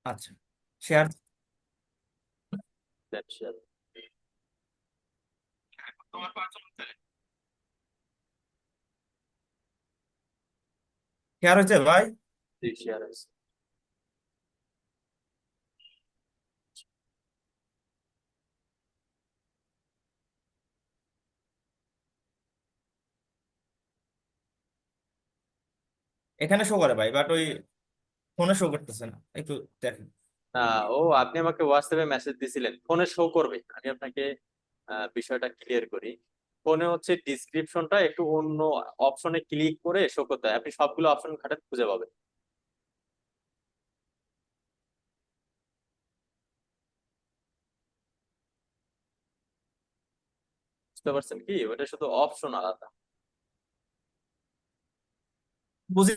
আচ্ছা, শেয়ার। দেন share. Share হয়েছে ভাই। জি শেয়ার আছে। এখানে শো করে ভাই, বাট ওই ফোনে শো করতেছে না, একটু দেখেন। ও আপনি আমাকে হোয়াটসঅ্যাপে মেসেজ দিছিলেন, ফোনে শো করবে। আমি আপনাকে বিষয়টা ক্লিয়ার করি। ফোনে হচ্ছে ডিসক্রিপশনটা একটু অন্য অপশনে ক্লিক করে শো করতে হয়। আপনি সবগুলো অপশন খাটান, খুঁজে পাবেন। বুঝতে পারছেন কি? ওটা শুধু অপশন আলাদা। বুঝি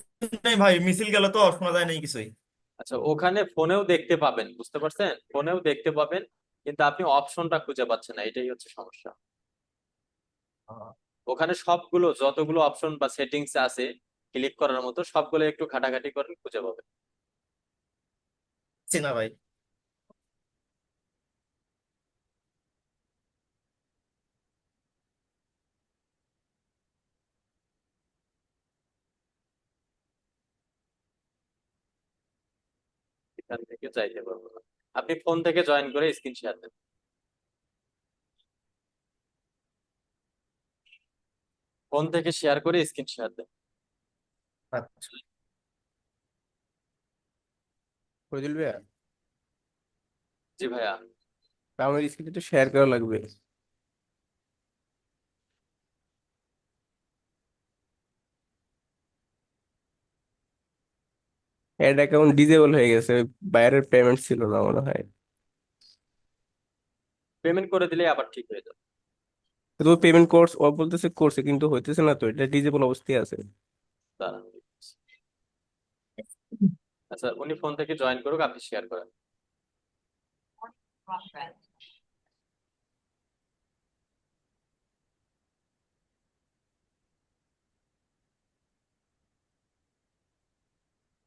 নাই ভাই, মিছিল গেল তো শোনা যায় নাই কিছুই। আচ্ছা, ওখানে ফোনেও দেখতে পাবেন, বুঝতে পারছেন, ফোনেও দেখতে পাবেন, কিন্তু আপনি অপশনটা খুঁজে পাচ্ছেন না, এটাই হচ্ছে সমস্যা। ওখানে সবগুলো যতগুলো অপশন বা সেটিংস আছে ক্লিক করার মতো, সবগুলো একটু ঘাটাঘাটি করেন, খুঁজে পাবেন। চিনা ভাই। এখান থেকে চাইতে পারবো না। আপনি ফোন থেকে জয়েন করে স্ক্রিন শেয়ার দেন। ফোন থেকে শেয়ার করে স্ক্রিন শেয়ার দেন। আচ্ছা। করে দিলবে। জি ভাইয়া। আমার স্ক্রিপ্ট তো শেয়ার করা লাগবে। অ্যাড অ্যাকাউন্ট ডিজেবল হয়ে গেছে, ওই বাইরের পেমেন্ট ছিল না মনে হয়। পেমেন্ট করে দিলে আবার ঠিক হয়ে যাবে। তো পেমেন্ট কোর্স ও বলতেছে করছে, কিন্তু হইতেছে না, তো এটা ডিজেবল অবস্থায় আছে। দাঁড়ান। আচ্ছা, উনি ফোন থেকে জয়েন করুক, আপনি শেয়ার করেন।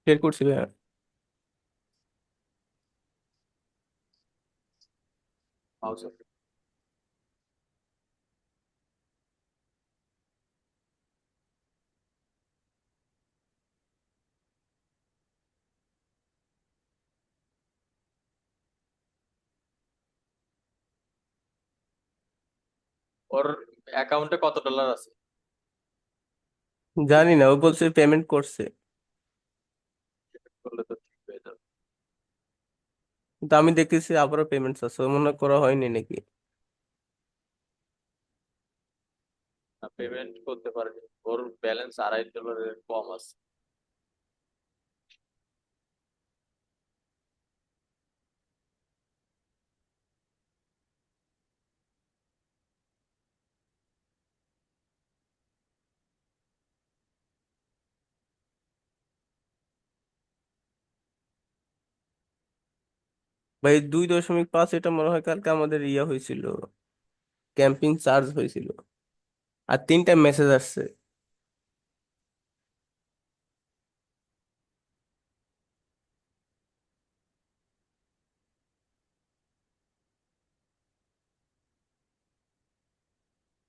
শেয়ার করছি ভাইয়া। পাউজ। ওর অ্যাকাউন্টে কত ডলার আছে? জানি না, ও বলছে পেমেন্ট করছে। করলে তো ঠিক হয়ে যাবে। কিন্তু আমি দেখতেছি আবারও পেমেন্টস আছে, ও মনে হয় করা হয়নি নাকি। পেমেন্ট করতে পারেনি, ওর ব্যালেন্স $2.5 কম আছে। ভাই 2.5, এটা মনে হয় কালকে আমাদের ইয়া হয়েছিল, ক্যাম্পিং চার্জ হয়েছিল। আর 3টা মেসেজ আসছে।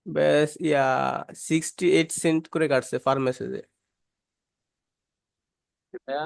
ব্যাস ইয়া 68 সেন্ট করে কাটছে পার মেসেজে। ভাইয়া,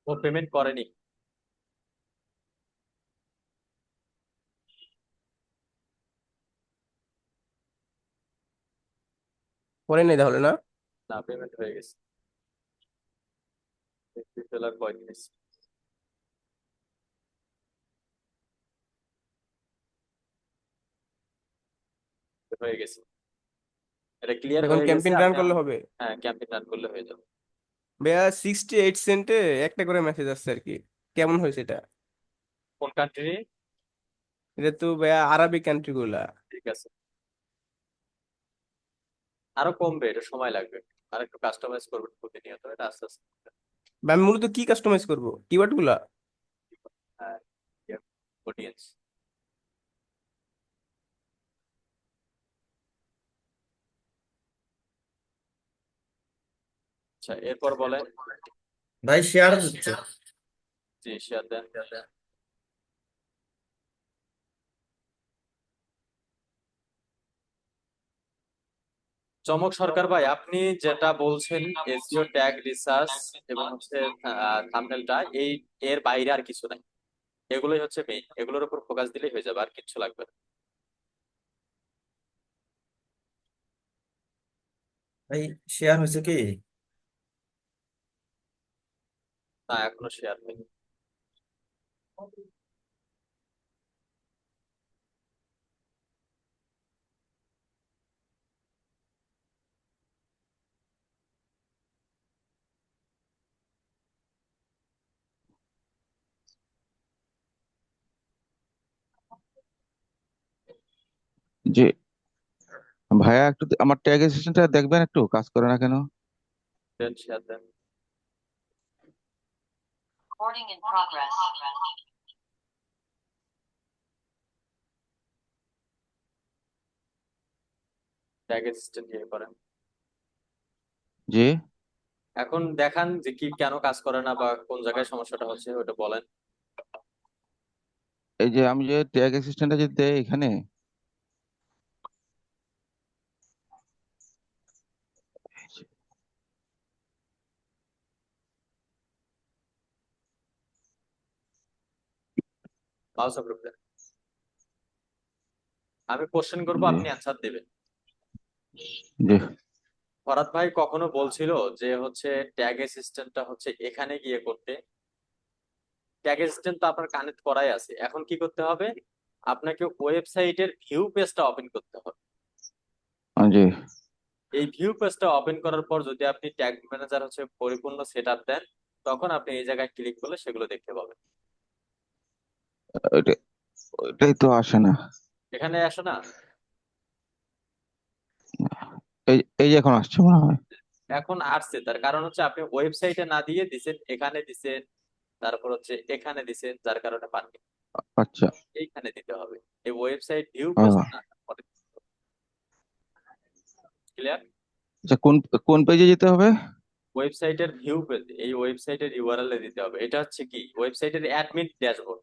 ও পেমেন্ট করেনি। পরে নেই তাহলে না। না, পেমেন্ট হয়ে গেছে। $20 কয়েন নিয়েছে। হয়ে গেছে, এটা ক্লিয়ার এখন হয়ে গেছে। ক্যাম্পেইন রান আপনি করলে হবে। হ্যাঁ ক্যাম্পেইন রান করলে হয়ে যাবে। ভাইয়া 68 সেন্টে একটা করে মেসেজ আসছে আর কি। কেমন হয়েছে এটা? কোন কান্ট্রি? এটা তো ভাইয়া আরবি কান্ট্রি গুলা। ঠিক আছে, আরো কমবে, এটা সময় লাগবে, আর একটু কাস্টমাইজ করবেন প্রতিনিয়ত, এটা আস্তে আস্তে। ভাই, আমি মূলত কি কাস্টমাইজ করবো কিওয়ার্ড গুলা? হ্যাঁ, অডিয়েন্স। আচ্ছা এরপর বলেন। ভাই শেয়ার দিচ্ছে। জি শেয়ার দেন। চমক সরকার ভাই, আপনি যেটা বলছেন এসইও ট্যাগ রিসার্চ এবং হচ্ছে থাম্বনেলটা, এর বাইরে আর কিছু নাই, এগুলোই হচ্ছে মেইন, এগুলোর উপর ফোকাস দিলেই হয়ে যাবে, আর কিছু লাগবে না। ভাই শেয়ার হয়েছে কি? না এখনো শেয়ার হয়নি। জি ভাইয়া, একটু আমার ট্যাগ অ্যাসিস্ট্যান্টটা দেখবেন, একটু কাজ করে না কেন? দেন শেয়ার দেন। Recording in progress. Tag assistant ইয়ে করেন। জি, এখন দেখান যে কি কেন কাজ করে না বা কোন জায়গায় সমস্যাটা হচ্ছে, ওটা বলেন। এই যে আমি যে ট্যাগ অ্যাসিস্ট্যান্টটা যদি দেই এখানে, মাউস অ্যাপ্রুভ দেন। আমি কোশ্চেন করবো, জি আপনি অ্যান্সার দেবেন। জি ফরাদ ভাই কখনো বলছিল যে হচ্ছে ট্যাগ অ্যাসিস্ট্যান্টটা হচ্ছে এখানে গিয়ে করতে। ট্যাগ অ্যাসিস্ট্যান্ট তো আপনার কানেক্ট করাই আছে, এখন কি করতে হবে, আপনাকে ওয়েবসাইটের ভিউ পেজটা ওপেন করতে হবে। জি। এই ভিউ পেজটা ওপেন করার পর যদি আপনি ট্যাগ ম্যানেজার হচ্ছে পরিপূর্ণ সেট আপ দেন, তখন আপনি এই জায়গায় ক্লিক করলে সেগুলো দেখতে পাবেন। ওইটা- ওইটাই তো আসে না। এখানে আসো না। এই এই যে এখন আসছে মনে হয়। এখন আসছে, তার কারণ হচ্ছে আপনি ওয়েবসাইটে না দিয়ে দিছেন, এখানে দিছেন, তারপর হচ্ছে এখানে দিছেন, যার কারণে পাননি। আচ্ছা। এইখানে দিতে হবে, এই ওয়েবসাইট ভিউ ও পেজ না। ক্লিয়ার? আচ্ছা, কোন কোন পেজে যেতে হবে? ওয়েবসাইটের ভিউ পেজ, এই ওয়েবসাইটের ইউআরএল এ দিতে হবে। এটা হচ্ছে কি ওয়েবসাইটের অ্যাডমিন ড্যাশবোর্ড,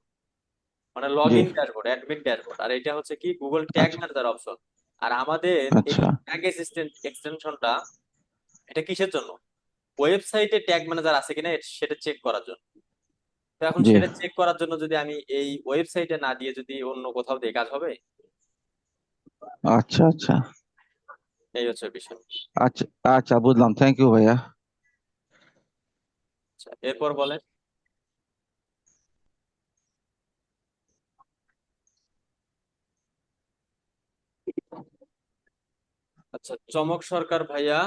মানে লগ জি। In dashboard, admin dashboard. আর এটা হচ্ছে কি গুগল ট্যাগ আচ্ছা ম্যানেজার অপশন। আর আমাদের এই আচ্ছা ট্যাগ অ্যাসিস্ট্যান্ট এক্সটেনশনটা, এটা কিসের জন্য, ওয়েবসাইটে ট্যাগ ম্যানেজার আছে কিনা সেটা চেক করার জন্য। তো এখন জি। সেটা চেক করার জন্য যদি আমি এই ওয়েবসাইটে না দিয়ে যদি অন্য কোথাও দিয়ে কাজ হবে। আচ্ছা আচ্ছা এই হচ্ছে বিষয়। আচ্ছা আচ্ছা, বুঝলাম, থ্যাংক ইউ ভাইয়া। আচ্ছা এরপর বলেন। আচ্ছা চমক সরকার ভাইয়া,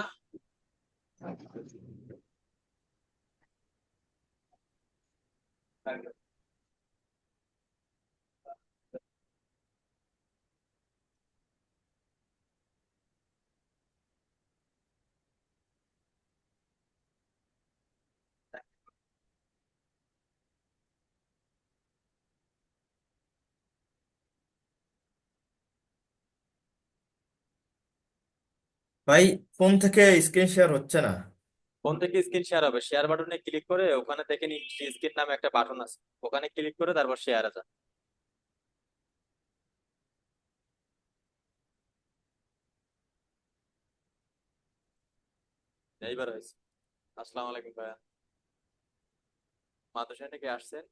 ভাই ফোন থেকে স্ক্রিন শেয়ার হচ্ছে না। ফোন থেকে স্ক্রিন শেয়ার হবে, শেয়ার বাটনে ক্লিক করে ওখানে দেখেন স্ক্রিন নামে একটা বাটন আছে, ওখানে ক্লিক করে তারপর শেয়ারে যান। এইবার হয়েছে। আসসালামু আলাইকুম ভাইয়া, মাদ্রাসা থেকে আসছেন?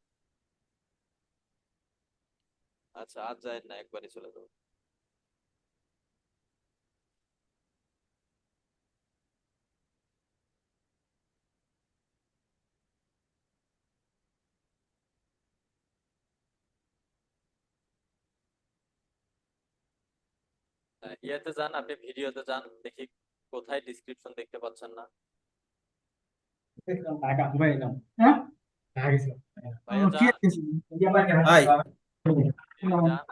আচ্ছা আজ যায় না, একবারই চলে যাবো। ইয়েতে যান, আপনি ভিডিওতে যান, দেখি কোথায় ডিসক্রিপশন দেখতে পাচ্ছেন না। ভাইয়া যান, ভাই যান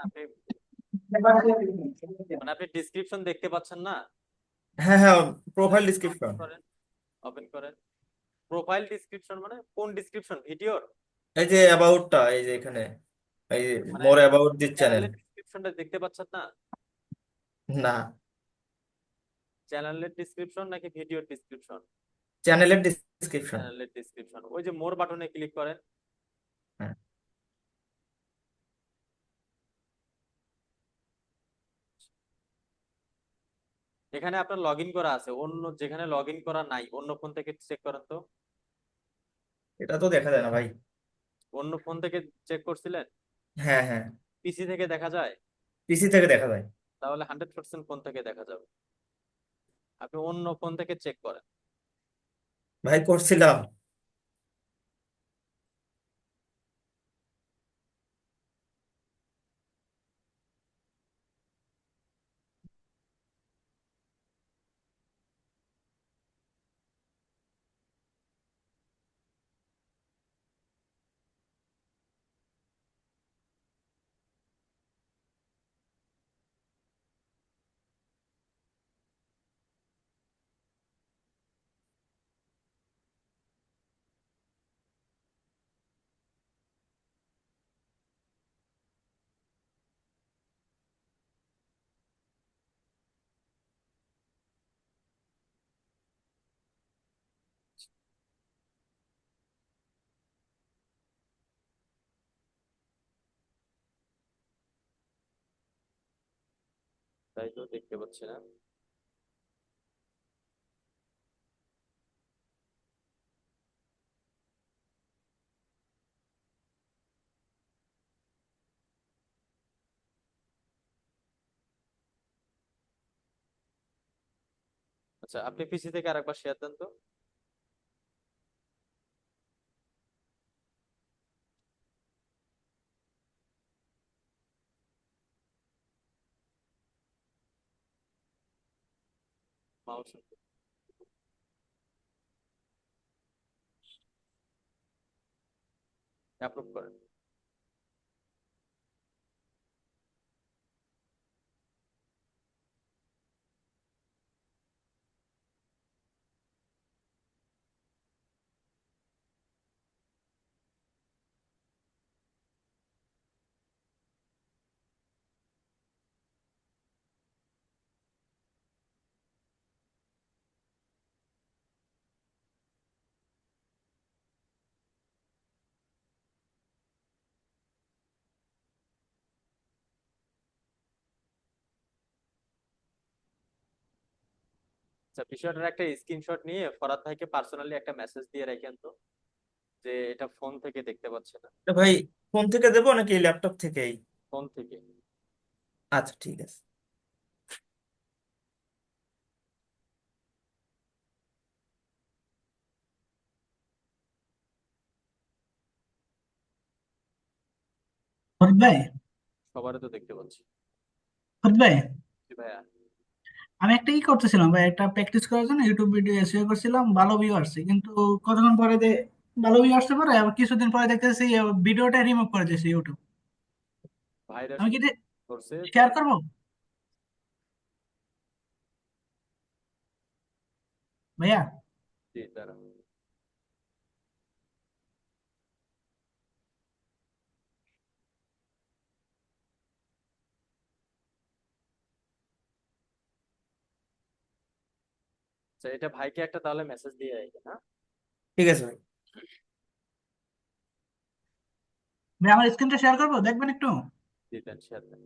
আপনি, মানে আপনি ডিসক্রিপশন দেখতে পাচ্ছেন না? হ্যাঁ হ্যাঁ, তাহলে প্রোফাইল একটু ওপেন ডিসক্রিপশন। করেন, ওপেন করেন। প্রোফাইল ডিসক্রিপশন মানে কোন ডিসক্রিপশন? ভিডিওর? এই যে অ্যাবাউটটা, এই যে এখানে, এই মানে মোর অ্যাবাউট দিস চ্যানেল। চ্যানেলের ডিসক্রিপশনটা দেখতে পাচ্ছেন না? না, চ্যানেলের ডিসক্রিপশন নাকি ভিডিওর ডিসক্রিপশন? চ্যানেলের ডিসক্রিপশন। চ্যানেলের ডিসক্রিপশন, ওই যে মোর বাটনে ক্লিক করেন। হ্যাঁ, এখানে আপনার লগ ইন করা আছে, অন্য যেখানে লগ ইন করা নাই অন্য ফোন থেকে চেক করেন তো। এটা তো দেখা যায় না ভাই। অন্য ফোন থেকে চেক করছিলেন? হ্যাঁ হ্যাঁ, পিসি থেকে দেখা যায়? পিসি থেকে দেখা যায়। তাহলে 100% ফোন থেকে দেখা যাবে। আপনি অন্য ফোন থেকে চেক করেন। ভাই করছিলাম। তাই তো দেখতে পাচ্ছি না। আচ্ছা, আপনি পিসি থেকে আরেকবার শেয়ার দেন তো। মাউস অ্যাপ্রুভ করেন। আচ্ছা, বিষয়টার একটা স্ক্রিনশট নিয়ে ফরাদ ভাইকে পার্সোনালি একটা মেসেজ দিয়ে রাখেন তো, যে এটা ফোন থেকে দেখতে পাচ্ছে না। এটা ভাই ফোন থেকে দেবো নাকি ল্যাপটপ থেকেই? ফোন থেকে। আচ্ছা ঠিক আছে। ফরিদ ভাই, সবারই তো দেখতে পাচ্ছি। ফরিদ ভাই, জি ভাইয়া। আমি একটা করতেছিলাম ভাই, একটা প্র্যাকটিস করার জন্য ইউটিউব ভিডিও এসইও করছিলাম, ভালো ভিউ আসছে, কিন্তু কতক্ষণ পরে ভালো ভিউ আসতে পারে, আবার কিছুদিন পরে দেখতেছি ভিডিওটা রিমুভ করে দিয়েছে ইউটিউব। ভাইরাস আমি কি করছে শেয়ার তাই। করবো ভাইয়া? জি তারা। আচ্ছা, এটা ভাইকে একটা তাহলে মেসেজ দিয়ে রাখেন, হ্যাঁ। ঠিক আছে ভাই। ভাই আমার স্ক্রিনটা শেয়ার করবো, দেখবেন একটু? জি দেন, শেয়ার দেন।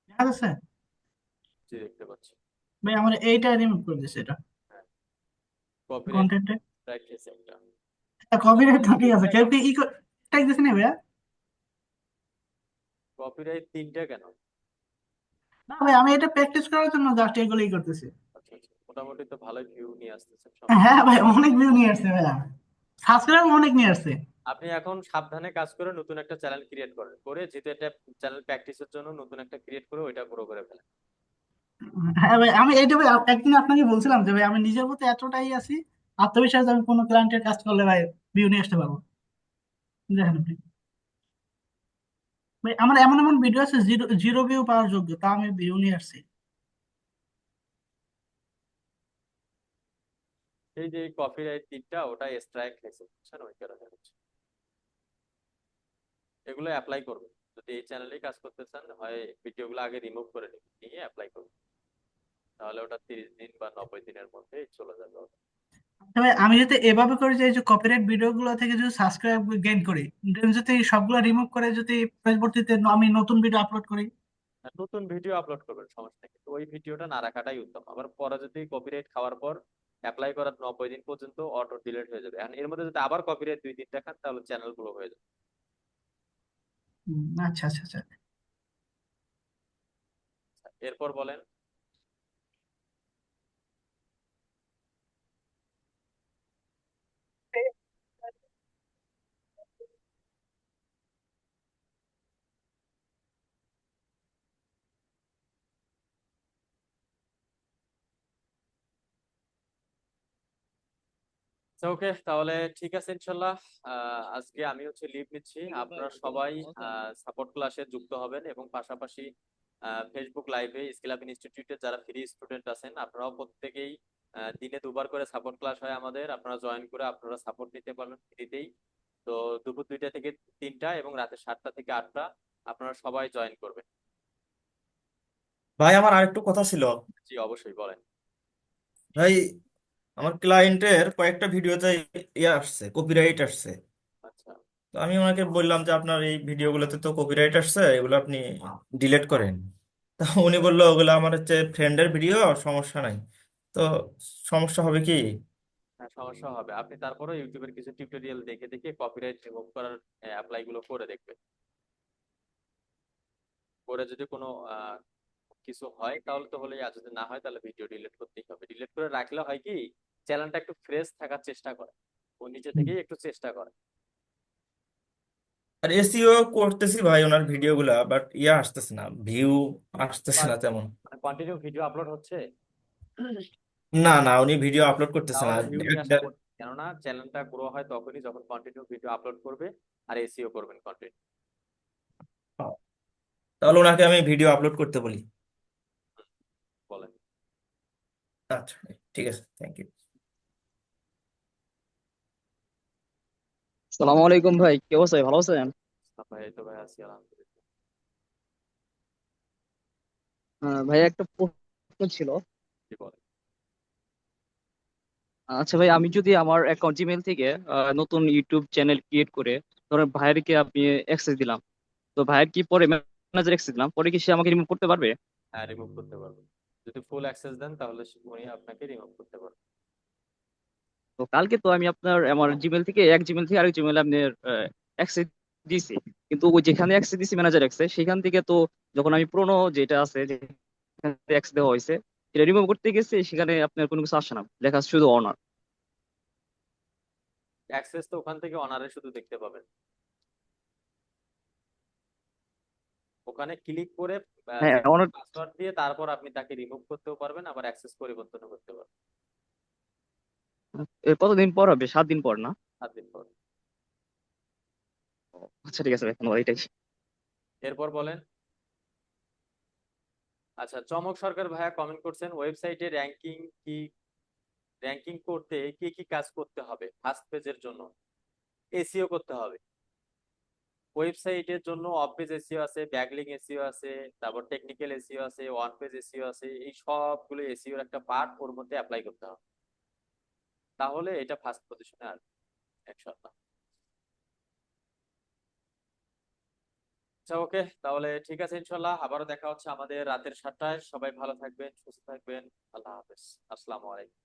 দেখা যাচ্ছে? জি দেখতে পাচ্ছি। ভাই আমার এইটা রিমুভ করে দিয়েছে, এটা হ্যাঁ, কপিরাইট কন্টেন্টে। স্ট্রাইক খেয়েছে একটা। কপিরাইট তো ঠিক আছে, কেউ কি ট্যাগ দিছে না ভাইয়া? কপিরাইট 3টা কেন? না ভাই, আমি এটা প্র্যাকটিস করার জন্য জাস্ট এগুলোই করতেছি। আচ্ছা আচ্ছা, মোটামুটি তো ভালোই ভিউ নিয়ে আসতেছেন, সমস্যা হ্যাঁ নেই। ভাই, অনেক ভিউ নিয়ে আসছে ভাইয়া, সাবস্ক্রাইব অনেক নিয়ে আসছে। আপনি এখন সাবধানে কাজ করে নতুন একটা চ্যানেল ক্রিয়েট করেন, করে যেহেতু এটা চ্যানেল প্র্যাকটিসের জন্য নতুন একটা ক্রিয়েট করে ওইটা গ্রো করে ফেলেন। হ্যাঁ ভাই, আমি এইটা ভাই একদিন আপনাকে বলছিলাম যে ভাই আমি নিজের প্রতি এতটাই আছি আত্মবিশ্বাস যে আমি কোনো ক্লায়েন্টের কাজ করলে ভাই ভিউ নিয়ে আসতে পারবো। দেখেন আপনি ভাই, আমার এমন এমন ভিডিও আছে জিরো জিরো ভিউ পাওয়ার যোগ্য, তা আমি ভিউ নিয়ে আসছি। এই যে কপিরাইট তীরটা ওটা স্ট্রাইক খাইছে, বুঝছেন, ওই কারণে হচ্ছে। এগুলো অ্যাপ্লাই করবেন যদি এই চ্যানেলেই কাজ করতে চান, হয় ভিডিওগুলো আগে রিমুভ করে নিন, নিয়ে অ্যাপ্লাই করবেন, তাহলে ওটা 30 দিন বা 90 দিনের মধ্যে চলে যাবে ওটা। তবে আমি যদি এভাবে করি যে এই যে কপিরাইট ভিডিও গুলো থেকে যদি সাবস্ক্রাইব গেইন করি, then যদি সবগুলো রিমুভ করে যদি পরবর্তীতে আমি নতুন ভিডিও আপলোড করি। আর নতুন ভিডিও আপলোড করবেন সমস্যা নেই, কিন্তু ওই ভিডিওটা না রাখাটাই উত্তম। আবার পরে যদি কপিরাইট খাওয়ার পর অ্যাপ্লাই করার 90 দিন পর্যন্ত অটো ডিলিট হয়ে যাবে, আর এর মধ্যে যদি আবার কপিরাইট 2 দিন দেখান তাহলে চ্যানেল গুলো হয়ে যাবে। আচ্ছা আচ্ছা আচ্ছা। এরপর বলেন। ওকে, তাহলে ঠিক আছে ইনশাল্লাহ। আজকে আমি হচ্ছে লিভ নিচ্ছি, আপনারা সবাই সাপোর্ট ক্লাসে যুক্ত হবেন এবং পাশাপাশি ফেসবুক লাইভে স্কিল আপ ইনস্টিটিউটের যারা ফ্রি স্টুডেন্ট আছেন আপনারাও প্রত্যেকেই দিনে 2বার করে সাপোর্ট ক্লাস হয় আমাদের, আপনারা জয়েন করে আপনারা সাপোর্ট নিতে পারবেন ফ্রিতেই। তো দুপুর 2টা থেকে 3টা এবং রাতে 7টা থেকে 8টা আপনারা সবাই জয়েন করবেন। ভাই আমার আরেকটু কথা ছিল। জি অবশ্যই বলেন। ভাই আমার ক্লায়েন্টের কয়েকটা ভিডিওতে ইয়ে আসছে, কপিরাইট আসছে। আচ্ছা তো আমি ওনাকে বললাম যে আপনার এই ভিডিওগুলোতে তো কপিরাইট আসছে, এগুলো আপনি ডিলিট করেন। তা উনি বললো ওগুলো আমার হচ্ছে ফ্রেন্ডের ভিডিও, সমস্যা নাই। তো সমস্যা হবে কি? হ্যাঁ, সমস্যা হবে, আপনি তারপরে ইউটিউবের কিছু টিউটোরিয়াল দেখে দেখে কপিরাইট রিমুভ করার অ্যাপ্লাই গুলো করে দেখবেন, করে যদি কোনো কিছু হয় তাহলে তো হলেই, আর যদি না হয় তাহলে ভিডিও ডিলিট করতেই হবে। ডিলিট করে রাখলে হয় কি, চ্যানেলটা একটু ফ্রেশ থাকার চেষ্টা করে, ও নিচে থেকেই একটু চেষ্টা করে। আর এসইও করতেছি ভাই ওনার ভিডিওগুলা, বাট ইয়ে আসতেছে না, ভিউ আসতেছে না তেমন। মানে কন্টিনিউ ভিডিও আপলোড হচ্ছে, না না, উনি ভিডিও আপলোড করতেছে না। তাহলে ভিউ নিয়ে আসা কঠিন। কেননা চ্যানেলটা গ্রো হয় তখনই যখন কন্টিনিউ ভিডিও আপলোড করবে আর এসইও করবেন কন্টিনিউ। তাহলে ওনাকে আমি ভিডিও আপলোড করতে বলি। বলেন। আচ্ছা, ঠিক আছে, থ্যাংক ইউ। সালামু আলাইকুম ভাই, কি অবস্থা? ভালো আছেন? ভাই এই তো ভাই আছি আলহামদুলিল্লাহ। ভাই একটা প্রশ্ন ছিল। কি বলেন। আচ্ছা ভাই, আমি যদি আমার অ্যাকাউন্ট জিমেল থেকে নতুন ইউটিউব চ্যানেল ক্রিয়েট করে ধরেন ভাইয়েরকে আপনি অ্যাক্সেস দিলাম, তো ভাইয়ের কি পরে ম্যানেজার অ্যাক্সেস দিলাম, পরে কি সে আমাকে রিমুভ করতে পারবে? হ্যাঁ, রিমুভ করতে পারবেন, যদি ফুল অ্যাক্সেস দেন তাহলে উনি আপনাকে রিমুভ করতে পারবেন। তো কালকে তো আমি আপনার আমার জিমেল থেকে এক জিমেল থেকে আরেক জিমেল আপনার অ্যাক্সেস দিয়েছি, কিন্তু ওই যেখানে অ্যাক্সেস দিয়েছি ম্যানেজার অ্যাক্সেস, সেখান থেকে তো যখন আমি পুরোনো যেটা আছে যেখানে অ্যাক্সেস দেওয়া হয়েছে সেটা রিমুভ করতে গেছে, সেখানে আপনার কোনো কিছু আসে না, লেখা আছে শুধু অনার। অ্যাক্সেস তো ওখান থেকে অনারে শুধু দেখতে পাবেন, ওখানে ক্লিক করে হ্যাঁ, যে কোনো অনার। পাসওয়ার্ড দিয়ে তারপর আপনি তাকে রিমুভ করতেও পারবেন, আবার অ্যাক্সেস পরিবর্তন করতে পারবেন কতদিন পর হবে? 7 দিন পর না? 7 দিন পর। আচ্ছা ঠিক আছে ভাই, ধন্যবাদ, এটাই। এরপর বলেন। আচ্ছা, চমক সরকার ভাইয়া কমেন্ট করছেন, ওয়েবসাইটে র্যাঙ্কিং করতে কি কি কাজ করতে হবে? ফার্স্ট পেজের জন্য এসইও করতে হবে, ওয়েবসাইটের জন্য অফ পেজ এসইও আছে, ব্যাকলিং এসইও আছে, তারপর টেকনিক্যাল এসইও আছে, ওয়ান পেজ এসইও আছে, এই সবগুলো এসইওর একটা পার্ট ওর মধ্যে অ্যাপ্লাই করতে হবে, তাহলে এটা ফার্স্ট পজিশনে আসবে ইনশাআল্লাহ। আচ্ছা ওকে, তাহলে ঠিক আছে ইনশাল্লাহ, আবারও দেখা হচ্ছে আমাদের রাতের 7টায়। সবাই ভালো থাকবেন, সুস্থ থাকবেন। আল্লাহ হাফেজ। আসসালামু আলাইকুম।